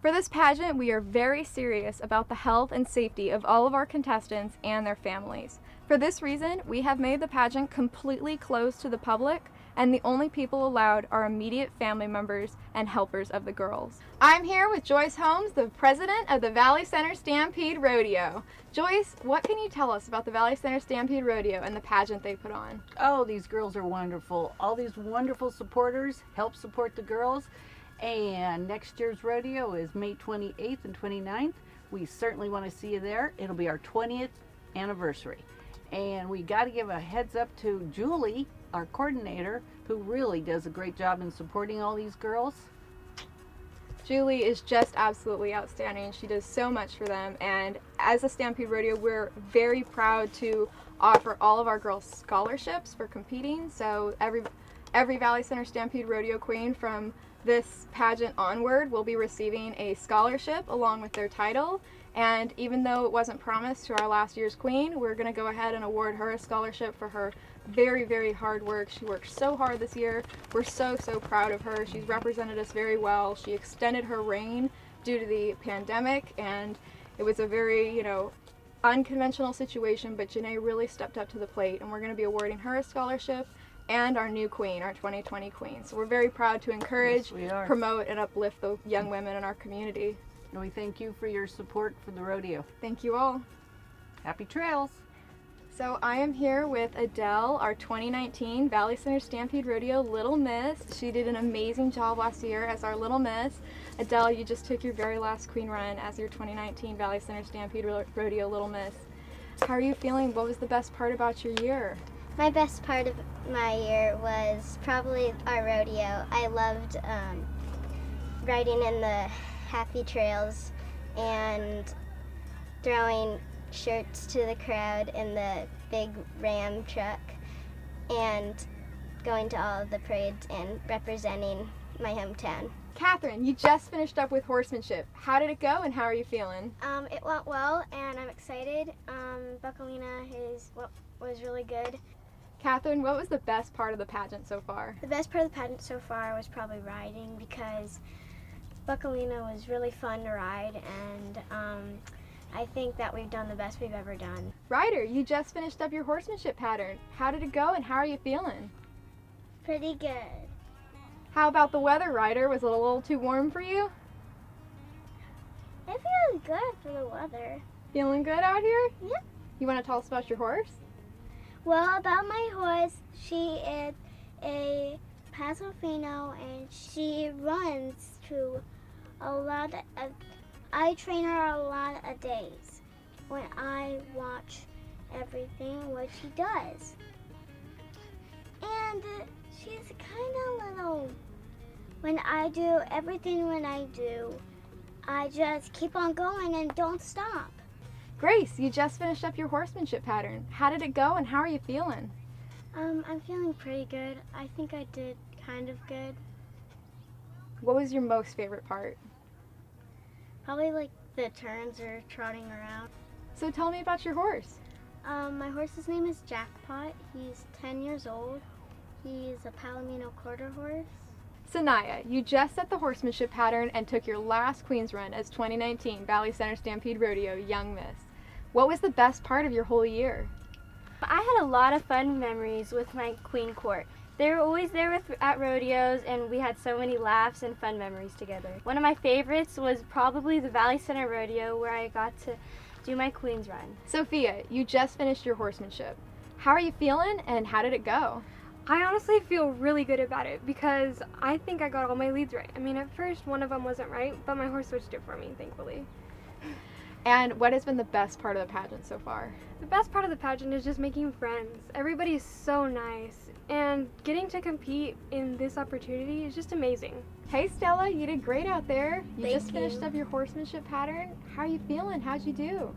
For this pageant, we are very serious about the health and safety of all of our contestants and their families. For this reason, we have made the pageant completely closed to the public, and the only people allowed are immediate family members and helpers of the girls. I'm here with Joyce Holmes, the president of the Valley Center Stampede Rodeo. Joyce, what can you tell us about the Valley Center Stampede Rodeo and the pageant they put on? Oh, these girls are wonderful. All these wonderful supporters help support the girls. And next year's rodeo is May 28th and 29th. We certainly want to see you there. It'll be our 20th anniversary. And we got to give a heads up to Julie, our coordinator, who really does a great job in supporting all these girls. Julie is just absolutely outstanding. She does so much for them, and as a Stampede Rodeo, we're very proud to offer all of our girls scholarships for competing. So every Valley Center Stampede Rodeo queen from this pageant onward will be receiving a scholarship along with their title. And even though it wasn't promised to our last year's queen, we're going to go ahead and award her a scholarship for her very, very hard work. She worked so hard this year. We're so proud of her. She's represented us very well. She extended her reign due to the pandemic, and it was a very, unconventional situation, but Janae really stepped up to the plate, and we're going to be awarding her a scholarship and our new queen, our 2020 queen. So we're very proud to encourage, promote, and uplift the young women in our community. And we thank you for your support for the rodeo. Thank you all. Happy trails. So I am here with Adele, our 2019 Valley Center Stampede Rodeo Little Miss. She did an amazing job last year as our Little Miss. Adele, you just took your very last queen run as your 2019 Valley Center Stampede Rodeo Little Miss. How are you feeling? What was the best part about your year? My best part of my year was probably our rodeo. I loved riding in the happy trails and throwing shirts to the crowd in the big Ram truck and going to all of the parades and representing my hometown. Catherine, you just finished up with horsemanship. How did it go and how are you feeling? It went well and I'm excited. Buckalina was really good. Catherine, what was the best part of the pageant so far? The best part of the pageant so far was probably riding, because Buckalina was really fun to ride, and I think that we've done the best we've ever done. Ryder, you just finished up your horsemanship pattern. How did it go and how are you feeling? Pretty good. How about the weather, Ryder? Was it a little too warm for you? I'm feeling good for the weather. Feeling good out here? Yeah. You want to tell us about your horse? Well, about my horse, she is a Pasofino, and she runs to a lot of, I train her a lot of days when I watch everything what she does. And she's kind of little, when I do everything I just keep on going and don't stop. Grace, you just finished up your horsemanship pattern. How did it go and how are you feeling? I'm feeling pretty good. I think I did kind of good. What was your most favorite part? Probably like the turns or trotting around. So tell me about your horse. My horse's name is Jackpot. He's 10 years old. He's a Palomino quarter horse. Sanaya, you just set the horsemanship pattern and took your last queen's run as 2019 Valley Center Stampede Rodeo Young Miss. What was the best part of your whole year? I had a lot of fun memories with my queen court. They were always there at rodeos, and we had so many laughs and fun memories together. One of my favorites was probably the Valley Center Rodeo, where I got to do my queen's run. Sophia, you just finished your horsemanship. How are you feeling and how did it go? I honestly feel really good about it because I think I got all my leads right. I mean, at first one of them wasn't right, but my horse switched it for me, thankfully. And what has been the best part of the pageant so far? The best part of the pageant is just making friends. Everybody is so nice, and getting to compete in this opportunity is just amazing. Hey Stella, you did great out there. You Thank just finished up your horsemanship pattern. How are you feeling? How'd you do?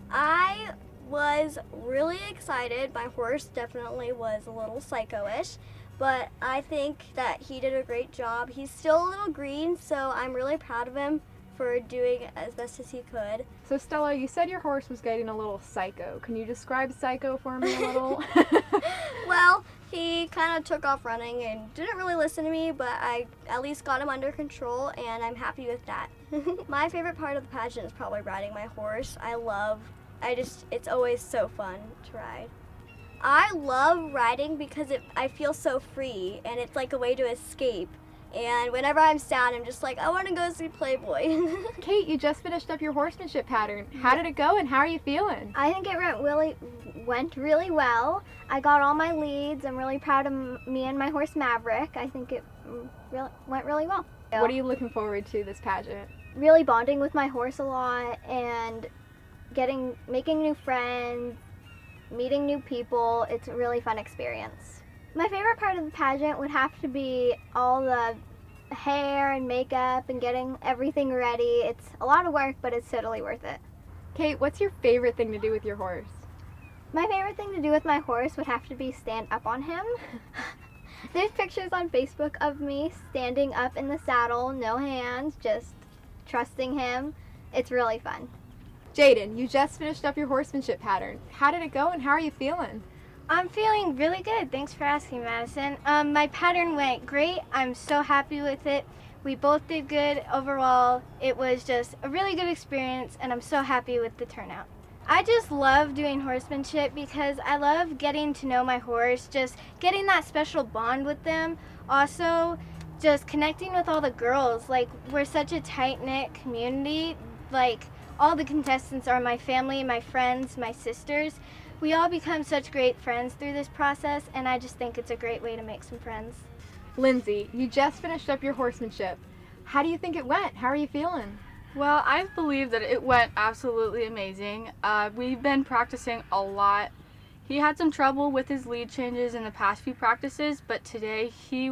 I was really excited. My horse definitely was a little psycho-ish, but I think that he did a great job. He's still a little green, so I'm really proud of him for doing as best as he could. So Stella, you said your horse was getting a little psycho. Can you describe psycho for me a little? Well, He kind of took off running and didn't really listen to me, but I at least got him under control, and I'm happy with that. My favorite part of the pageant is probably riding my horse. It's always so fun to ride. I love riding because I feel so free, and it's like a way to escape. And whenever I'm sad, I'm just like, I want to go see Playboy. Kate, you just finished up your horsemanship pattern. How did it go and how are you feeling? I think it went really well. I got all my leads. I'm really proud of me and my horse Maverick. I think it went really well. What are you looking forward to this pageant? Really bonding with my horse a lot and making new friends, meeting new people. It's a really fun experience. My favorite part of the pageant would have to be all the hair and makeup and getting everything ready. It's a lot of work, but it's totally worth it. Kate, what's your favorite thing to do with your horse? My favorite thing to do with my horse would have to be stand up on him. There's pictures on Facebook of me standing up in the saddle, no hands, just trusting him. It's really fun. Jaden, you just finished up your horsemanship pattern. How did it go and how are you feeling? I'm feeling really good. Thanks for asking, Madison. My pattern went great. I'm so happy with it. We both did good overall. It was just a really good experience, and I'm so happy with the turnout. I just love doing horsemanship because I love getting to know my horse, just getting that special bond with them. Also, just connecting with all the girls. Like, we're such a tight-knit community. Like, all the contestants are my family, my friends, my sisters. We all become such great friends through this process, and I just think it's a great way to make some friends. Lindsay, you just finished up your horsemanship. How do you think it went? How are you feeling? Well, I believe that it went absolutely amazing. We've been practicing a lot. He had some trouble with his lead changes in the past few practices, but today he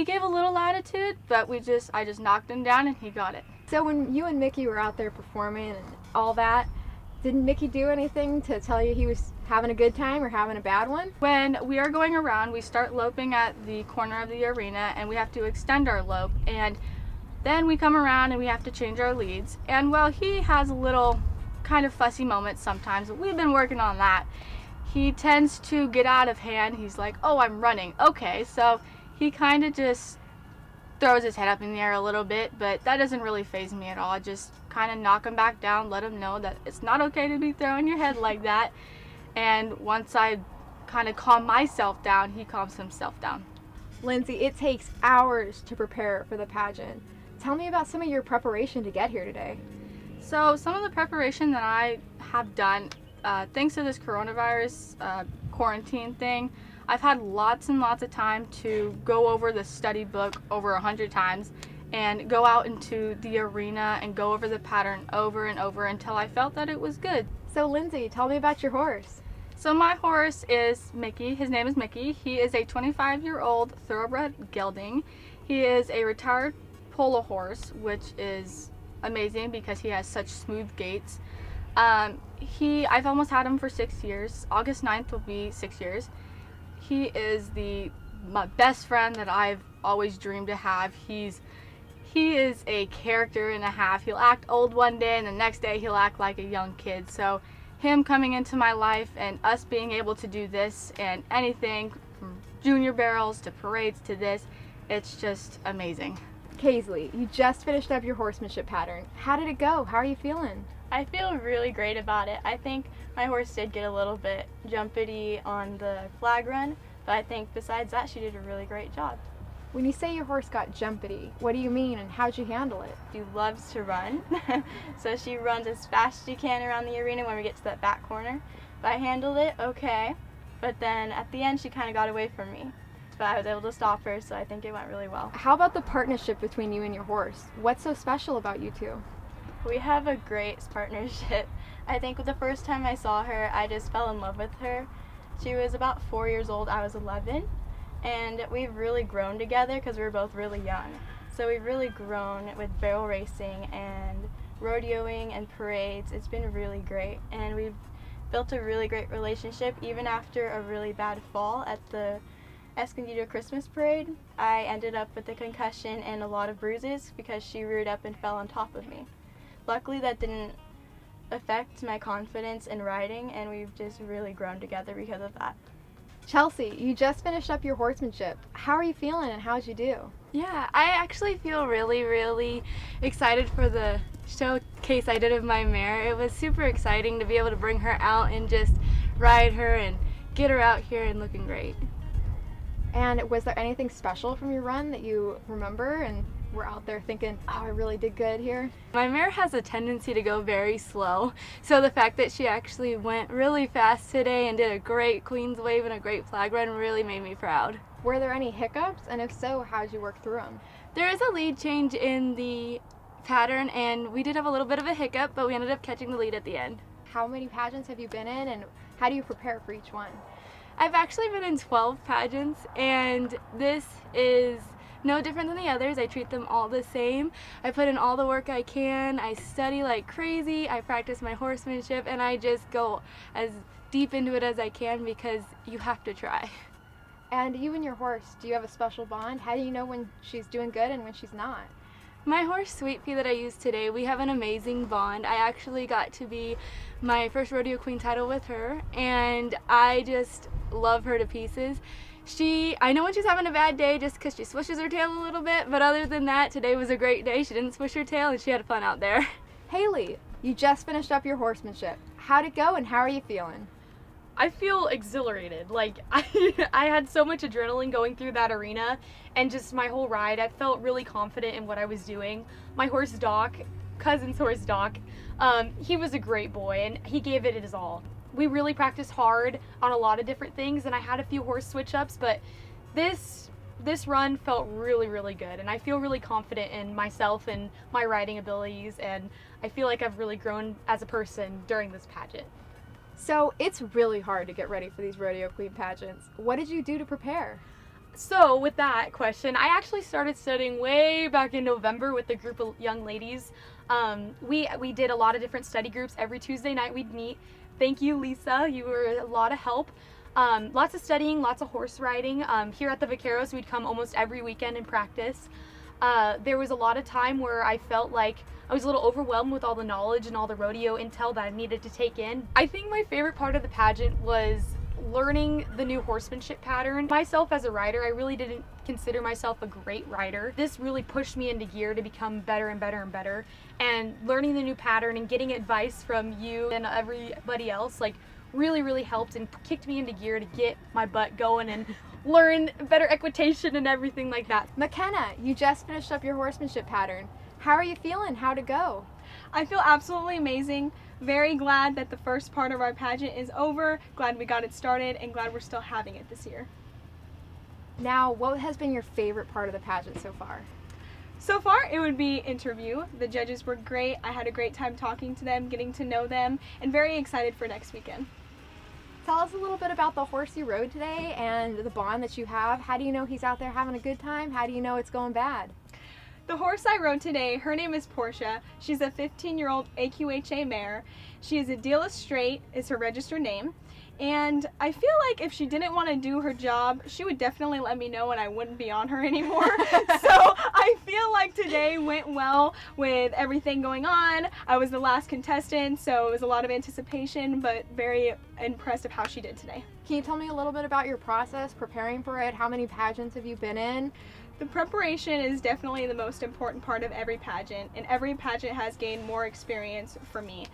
gave a little attitude, but I just knocked him down and he got it. So when you and Mickey were out there performing and all that, didn't Mickey do anything to tell you he was having a good time or having a bad one? When we are going around, we start loping at the corner of the arena and we have to extend our lope, and then we come around and we have to change our leads. And well, he has a little kind of fussy moments sometimes, but we've been working on that. He tends to get out of hand. He's like, oh, I'm running. Okay, so he kind of just throws his head up in the air a little bit, but that doesn't really faze me at all. I just kind of knock him back down, let him know that it's not okay to be throwing your head like that. And once I kind of calm myself down, he calms himself down. Lindsay, it takes hours to prepare for the pageant. Tell me about some of your preparation to get here today. So some of the preparation that I have done, thanks to this coronavirus quarantine thing, I've had lots and lots of time to go over the study book over 100 times and go out into the arena and go over the pattern over and over until I felt that it was good. So Lindsay, tell me about your horse. So my horse is Mickey. His name is Mickey. He is a 25-year-old thoroughbred gelding. He is a retired polo horse, which is amazing because he has such smooth gaits. I've almost had him for 6 years. August 9th will be 6 years. He is my best friend that I've always dreamed to have. He is a character and a half. He'll act old one day and the next day he'll act like a young kid. So him coming into my life and us being able to do this and anything from junior barrels to parades to this, it's just amazing. Kaisley, you just finished up your horsemanship pattern. How did it go? How are you feeling? I feel really great about it. I think my horse did get a little bit jumpity on the flag run, but I think besides that she did a really great job. When you say your horse got jumpity, what do you mean and how'd you handle it? She loves to run, so she runs as fast as she can around the arena when we get to that back corner. But I handled it okay, but then at the end she kind of got away from me. But I was able to stop her, so I think it went really well. How about the partnership between you and your horse? What's so special about you two? We have a great partnership. I think the first time I saw her, I just fell in love with her. She was about 4 years old, I was 11, and we've really grown together because we were both really young. So we've really grown with barrel racing and rodeoing and parades. It's been really great, and we've built a really great relationship even after a really bad fall at the Escondido Christmas parade. I ended up with a concussion and a lot of bruises because she reared up and fell on top of me. Luckily that didn't affect my confidence in riding, and we've just really grown together because of that. Chelsea, you just finished up your horsemanship. How are you feeling and how'd you do? Yeah, I actually feel really, really excited for the showcase I did of my mare. It was super exciting to be able to bring her out and just ride her and get her out here and looking great. And was there anything special from your run that you remember and were out there thinking, oh, I really did good here? My mare has a tendency to go very slow, so the fact that she actually went really fast today and did a great Queen's Wave and a great flag run really made me proud. Were there any hiccups? And if so, how'd you work through them? There is a lead change in the pattern, and we did have a little bit of a hiccup, but we ended up catching the lead at the end. How many pageants have you been in and how do you prepare for each one? I've actually been in 12 pageants, and this is no different than the others. I treat them all the same. I put in all the work I can. I study like crazy. I practice my horsemanship, and I just go as deep into it as I can because you have to try. And you and your horse, do you have a special bond? How do you know when she's doing good and when she's not? My horse, Sweet Pea, that I used today, we have an amazing bond. I actually got to be my first rodeo queen title with her, and I just love her to pieces. I know when she's having a bad day just because she swishes her tail a little bit, but other than that, today was a great day. She didn't swish her tail and she had fun out there. Haley, you just finished up your horsemanship. How'd it go and how are you feeling? I feel exhilarated. Like, I had so much adrenaline going through that arena, and just my whole ride, I felt really confident in what I was doing. My horse Doc, cousin's horse Doc, he was a great boy, and he gave it his all. We really practiced hard on a lot of different things, and I had a few horse switch ups, but this run felt really, really good, and I feel really confident in myself and my riding abilities, and I feel like I've really grown as a person during this pageant. So it's really hard to get ready for these rodeo queen pageants. What did you do to prepare? So with that question, I actually started studying way back in November with a group of young ladies. We did a lot of different study groups. Every Tuesday night we'd meet. Thank you, Lisa. You were a lot of help. Lots of studying, lots of horse riding. Here at the Vaqueros, we'd come almost every weekend and practice. There was a lot of time where I felt like I was a little overwhelmed with all the knowledge and all the rodeo intel that I needed to take in. I think my favorite part of the pageant was learning the new horsemanship pattern. Myself as a rider, I really didn't consider myself a great rider. This really pushed me into gear to become better and better and better. And learning the new pattern and getting advice from you and everybody else like really, really helped and kicked me into gear to get my butt going and learn better equitation and everything like that. McKenna, you just finished up your horsemanship pattern. How are you feeling? How'd it go? I feel absolutely amazing. Very glad that the first part of our pageant is over. Glad we got it started and glad we're still having it this year. Now, what has been your favorite part of the pageant so far? So far, it would be interview. The judges were great. I had a great time talking to them, getting to know them, and very excited for next weekend. Tell us a little bit about the horse you rode today and the bond that you have. How do you know he's out there having a good time? How do you know it's going bad? The horse I rode today, her name is Portia. She's a 15-year-old AQHA mare. She is a Dealer Straight, is her registered name. And I feel like if she didn't want to do her job, she would definitely let me know and I wouldn't be on her anymore. So I feel like today went well with everything going on. I was the last contestant, so it was a lot of anticipation, but very impressed of how she did today. Can you tell me a little bit about your process preparing for it? How many pageants have you been in? The preparation is definitely the most important part of every pageant, and every pageant has gained more experience for me.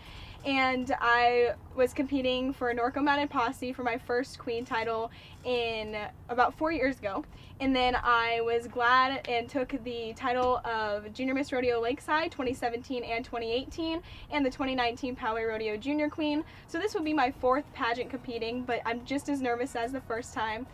And I was competing for Norco Mounted Posse for my first queen title in about 4 years ago. And then I was glad and took the title of Junior Miss Rodeo Lakeside 2017 and 2018 and the 2019 Poway Rodeo Junior Queen. So this would be my fourth pageant competing, but I'm just as nervous as the first time.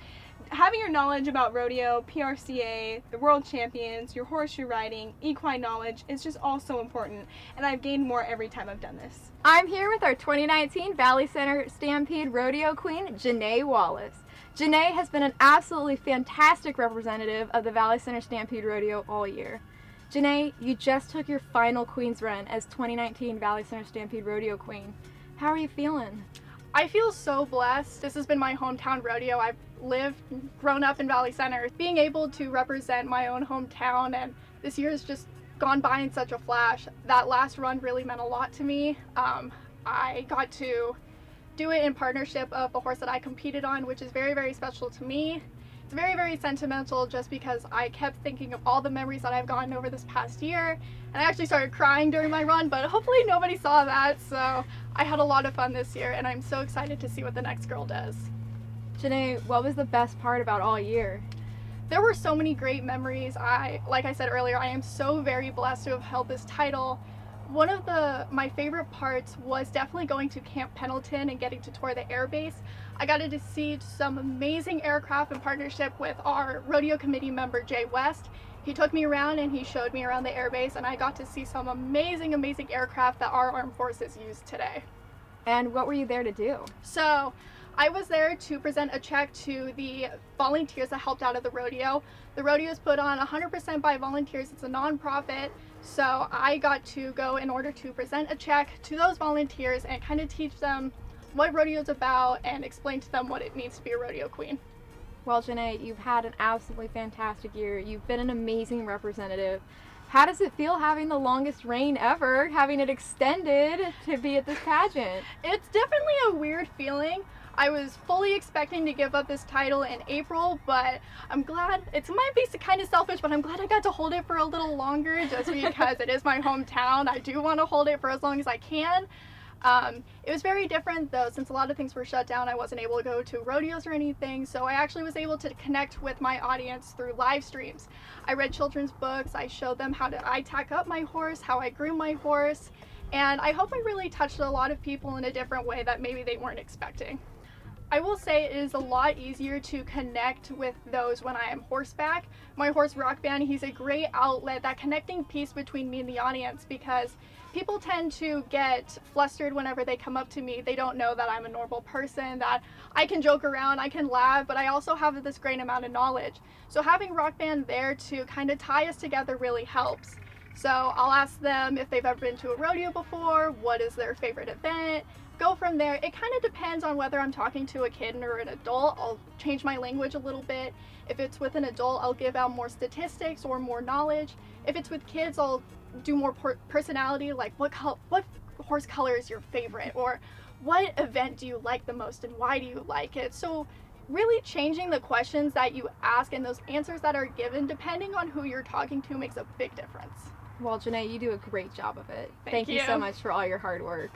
Having your knowledge about rodeo, PRCA, the world champions, your horseshoe riding, equine knowledge is just all so important, and I've gained more every time I've done this. I'm here with our 2019 Valley Center Stampede Rodeo Queen, Janae Wallace. Janae has been an absolutely fantastic representative of the Valley Center Stampede Rodeo all year. Janae, you just took your final Queen's run as 2019 Valley Center Stampede Rodeo Queen. How are you feeling? I feel so blessed. This has been my hometown rodeo. I've lived, grown up in Valley Center. Being able to represent my own hometown, and this year has just gone by in such a flash. That last run really meant a lot to me. I got to do it in partnership of the horse that I competed on, which is very, very special to me. It's very, very sentimental just because I kept thinking of all the memories that I've gotten over this past year, and I actually started crying during my run, but hopefully nobody saw that. So I had a lot of fun this year, and I'm so excited to see what the next girl does. Janae, what was the best part about all year? There were so many great memories. Like I said earlier, I am so very blessed to have held this title. One of my favorite parts was definitely going to Camp Pendleton and getting to tour the air base. I got to see some amazing aircraft in partnership with our rodeo committee member, Jay West. He took me around and he showed me around the air base, and I got to see some amazing, amazing aircraft that our armed forces use today. And what were you there to do? So I was there to present a check to the volunteers that helped out at the rodeo. The rodeo is put on 100% by volunteers. It's a nonprofit. So I got to go in order to present a check to those volunteers and kind of teach them what rodeo is about and explain to them what it means to be a rodeo queen. Well, Janae, you've had an absolutely fantastic year. You've been an amazing representative. How does it feel having the longest reign ever, having it extended to be at this pageant? It's definitely a weird feeling. I was fully expecting to give up this title in April, but I'm glad, it might be kind of selfish, but I'm glad I got to hold it for a little longer just because it is my hometown. I do want to hold it for as long as I can. It was very different though, since a lot of things were shut down. I wasn't able to go to rodeos or anything, so I actually was able to connect with my audience through live streams. I read children's books, I showed them how I tack up my horse, how I groom my horse, and I hope I really touched a lot of people in a different way that maybe they weren't expecting. I will say it is a lot easier to connect with those when I am horseback. My horse Rock Band, he's a great outlet, that connecting piece between me and the audience, because people tend to get flustered whenever they come up to me. They don't know that I'm a normal person, that I can joke around, I can laugh, but I also have this great amount of knowledge. So having Rock Band there to kind of tie us together really helps. So I'll ask them if they've ever been to a rodeo before, what is their favorite event, go from there. It kind of depends on whether I'm talking to a kid or an adult. I'll change my language a little bit. If it's with an adult, I'll give out more statistics or more knowledge. If it's with kids, I'll do more personality, like what horse color is your favorite, or what event do you like the most and why do you like it. So really changing the questions that you ask and those answers that are given depending on who you're talking to makes a big difference. Well, Janae, you do a great job of it. Thank you so much for all your hard work.